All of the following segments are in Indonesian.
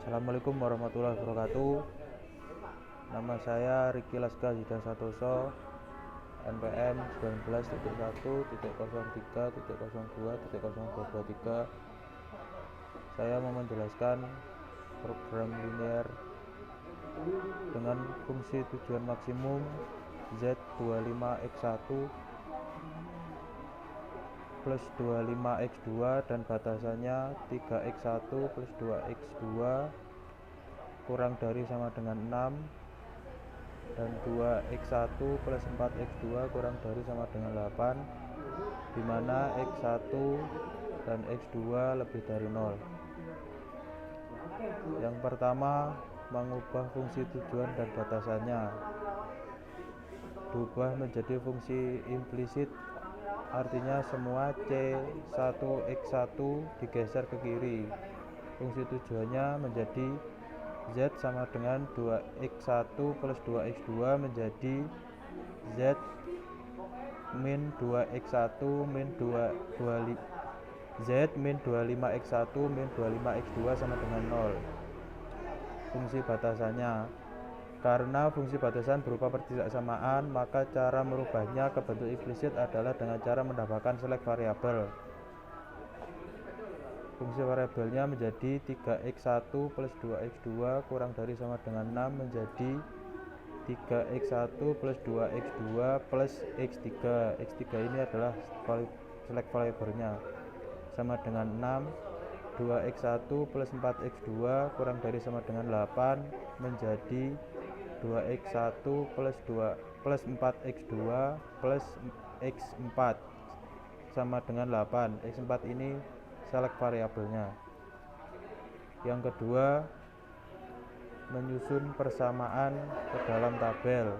Assalamualaikum warahmatullahi wabarakatuh. Nama saya Riki Laska Zida Satoso, NPM 19.1.03.02.023. Saya mau menjelaskan program linear dengan fungsi tujuan maksimum Z25x1 plus 25x2 dan batasannya 3x1 plus 2x2 kurang dari sama dengan 6 dan 2x1 plus 4x2 kurang dari sama dengan 8, di mana x1 dan x2 lebih dari 0. Yang pertama, mengubah fungsi tujuan dan batasannya. Diubah menjadi fungsi implisit, artinya semua C1x1 digeser ke kiri. Fungsi tujuannya menjadi Z sama dengan 2x1 plus 2x2 menjadi Z min 2x1 min 2 Z min 25x1 min 25x2 sama dengan 0. Fungsi batasannya, karena fungsi batasan berupa pertidaksamaan, maka cara merubahnya ke bentuk implisit adalah dengan cara menambahkan select variabel. Fungsi variabelnya menjadi 3x1 plus 2x2 kurang dari sama dengan 6 menjadi 3x1 plus 2x2 plus x3. x3 ini adalah select variabelnya, sama dengan 6. 2x1 plus 4x2 kurang dari sama dengan 8 menjadi 2x1 plus 4x2 plus x4 sama dengan 8. x4 ini select variabelnya. Yang kedua, menyusun persamaan ke dalam tabel.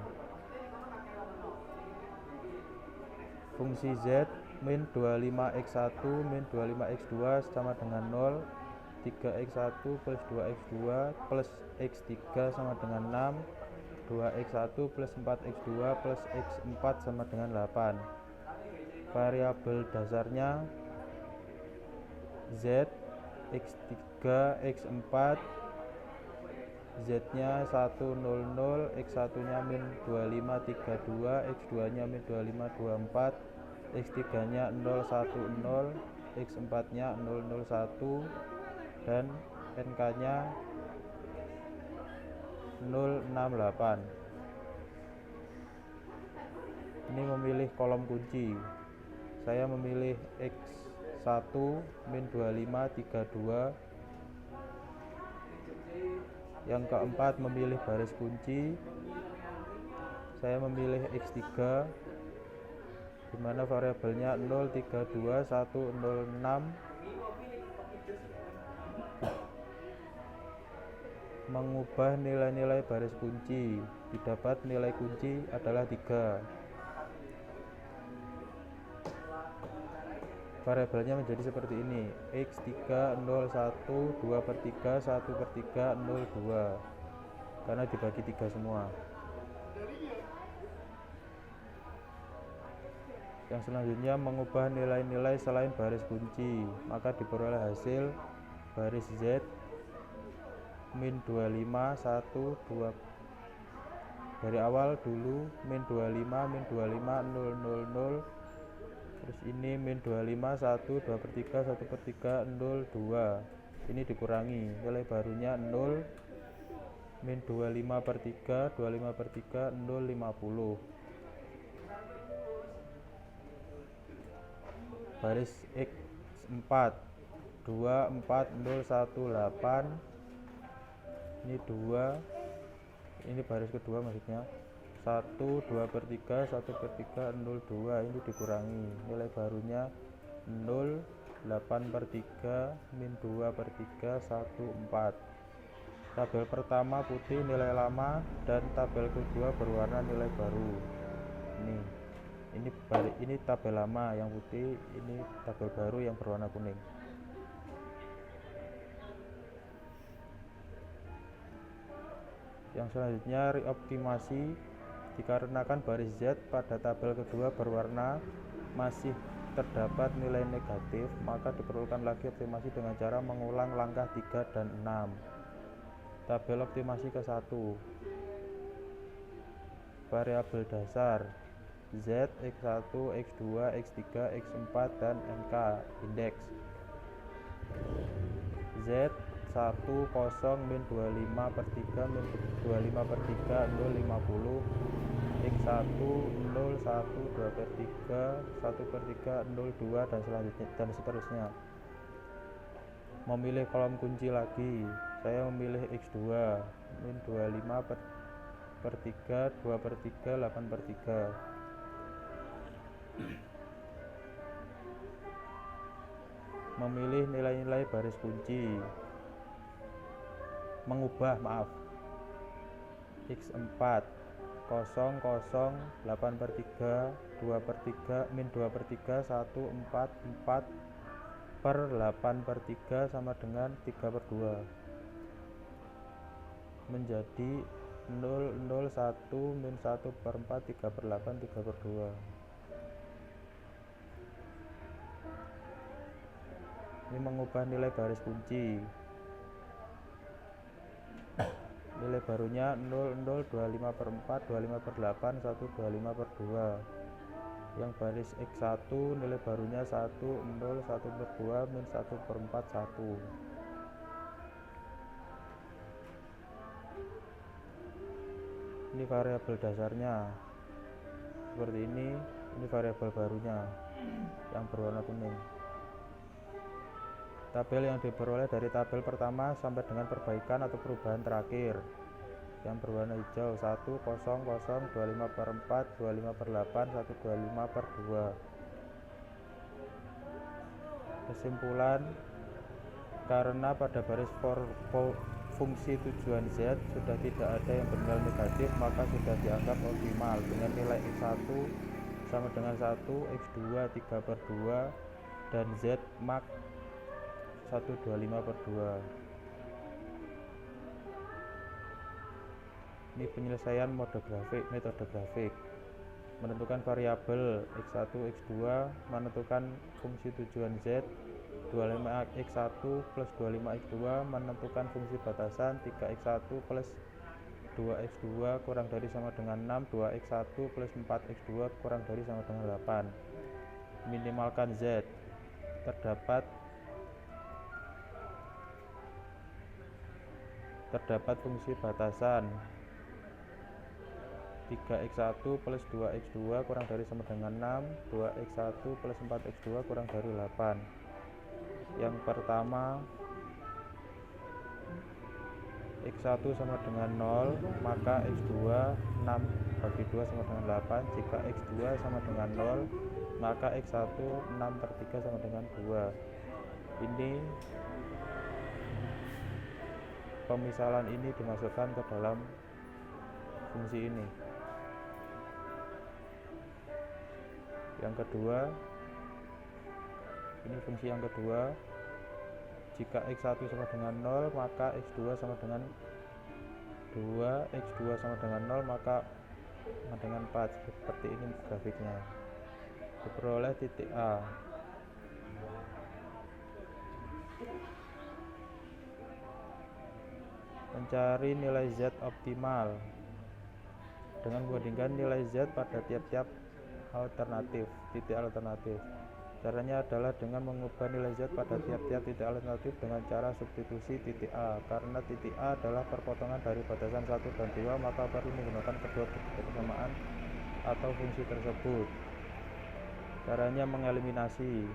Fungsi Z min 25x1 min 25x2 sama dengan 0. 3x1 plus 2x2 plus x3 sama dengan 6. 2x1 plus 4x2 plus x4 sama dengan 8. Variabel dasarnya Z, x3, x4, Z nya 100, x1 nya min 2532, x2 nya min 2524, x3 nya 010, x4 nya 001, dan NK nya 068. Ini memilih kolom kunci. Saya memilih x1 min 2532. Yang keempat, memilih baris kunci. Saya memilih x3, dimana variabelnya 032106. Mengubah nilai-nilai baris kunci, didapat nilai kunci adalah 3. Variabelnya menjadi seperti ini: x3 01 2/3 1/3 02, karena dibagi 3 semua. Yang selanjutnya, mengubah nilai-nilai selain baris kunci, maka diperoleh hasil baris Z min 25 1 2. Dari awal dulu min 25 min 25 000. Terus ini min 25 1 2/3 1/3 02. Ini dikurangi, nilai barunya 0. Min 25/3 25/3 050. Baris x4 24018. Ini 2. Ini baris kedua maksudnya. 1 2/3 1/3 02. Ini dikurangi, nilai barunya 0 8/3 min 2/3 14. Tabel pertama putih nilai lama, dan tabel kedua berwarna nilai baru. Ini tabel lama yang putih, ini tabel baru yang berwarna kuning. Yang selanjutnya, reoptimasi. Dikarenakan baris Z pada tabel kedua berwarna masih terdapat nilai negatif, maka diperlukan lagi optimasi dengan cara mengulang langkah 3 dan 6. Tabel optimasi ke-1. Variabel dasar Z, X1, X2, X3, X4, dan NK indeks. Z 10 min 25 per 3 min 25 per 3 0 50. X1 0 1 2 per 3 1 per 3 0 2 dan seterusnya. Memilih kolom kunci lagi, saya memilih X2 min 25 per 3 2 per 3 8 per 3. Memilih nilai-nilai baris kunci, mengubah X4 0 0 8 per 3 2 per 3 min 2 per 3 1 4 4 per 8 per 3 sama dengan 3 per 2 menjadi 0 0 1 min 1 per 4 3 per 8 3 per 2. Ini mengubah nilai baris kunci. Nilai barunya 0 0 25 per 4 25 per 8 1 25 per 2. Yang baris X1 nilai barunya 1 0 1 per 2 min 1 per 4 1. Ini variabel dasarnya seperti ini variabel barunya yang berwarna kuning. Tabel yang diperoleh dari tabel pertama sampai dengan perbaikan atau perubahan terakhir yang berwarna hijau 1 0 0 25 per 4 25 per 8 1 25 per 2. Kesimpulan, karena pada baris fungsi tujuan Z sudah tidak ada yang bernilai negatif, maka sudah dianggap optimal dengan nilai X1 sama dengan 1, X2 3 per 2 dan Z max 125 per 2. Ini penyelesaian metode grafik. Menentukan variabel X1, X2, menentukan fungsi tujuan Z, 25X1 plus 25X2, menentukan fungsi batasan 3X1 plus 2X2 kurang dari sama dengan 6, 2X1 plus 4X2 kurang dari sama dengan 8. Minimalkan Z. Terdapat fungsi batasan 3X1 plus 2X2 kurang dari sama dengan 6, 2X1 plus 4X2 kurang dari 8. Yang pertama, X1 sama dengan 0, maka X2 6 bagi 2 sama dengan 8. Jika X2 sama dengan 0, maka X1 6 per 3 sama dengan 2. Ini pemisalan ini dimasukkan ke dalam fungsi ini. Yang kedua, ini fungsi yang kedua. Jika X1 sama dengan 0, maka X2 sama dengan 2, X2 sama dengan 0, maka sama dengan 4. Seperti ini grafiknya. Diperoleh titik A. Mencari nilai Z optimal dengan membandingkan nilai Z pada tiap-tiap titik alternatif. Caranya adalah dengan mengubah nilai Z pada tiap-tiap titik alternatif dengan cara substitusi titik A. Karena titik A adalah perpotongan dari batasan 1 dan 2, maka perlu menggunakan kedua persamaan atau fungsi tersebut. Caranya mengeliminasi.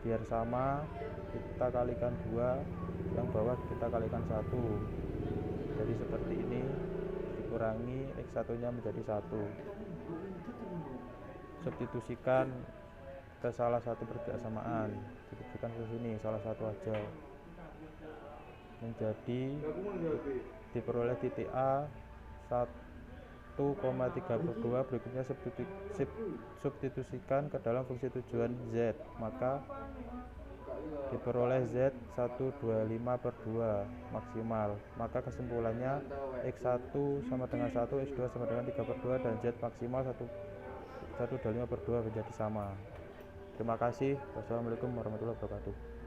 Biar sama, kita kalikan 2, yang bawah kita kalikan 1. Jadi seperti ini, dikurangi X1 nya menjadi 1. Substitusikan ke salah satu persamaan, substitusikan ke sini salah satu aja, menjadi diperoleh titik A 1,32. Berikutnya substitusikan ke dalam fungsi tujuan Z, maka diperoleh Z 125 per 2 maksimal. Maka kesimpulannya X1 sama dengan 1, X2 sama dengan 3 per 2 dan Z maksimal 125 per 2 menjadi sama. Terima kasih. Wassalamualaikum warahmatullahi wabarakatuh.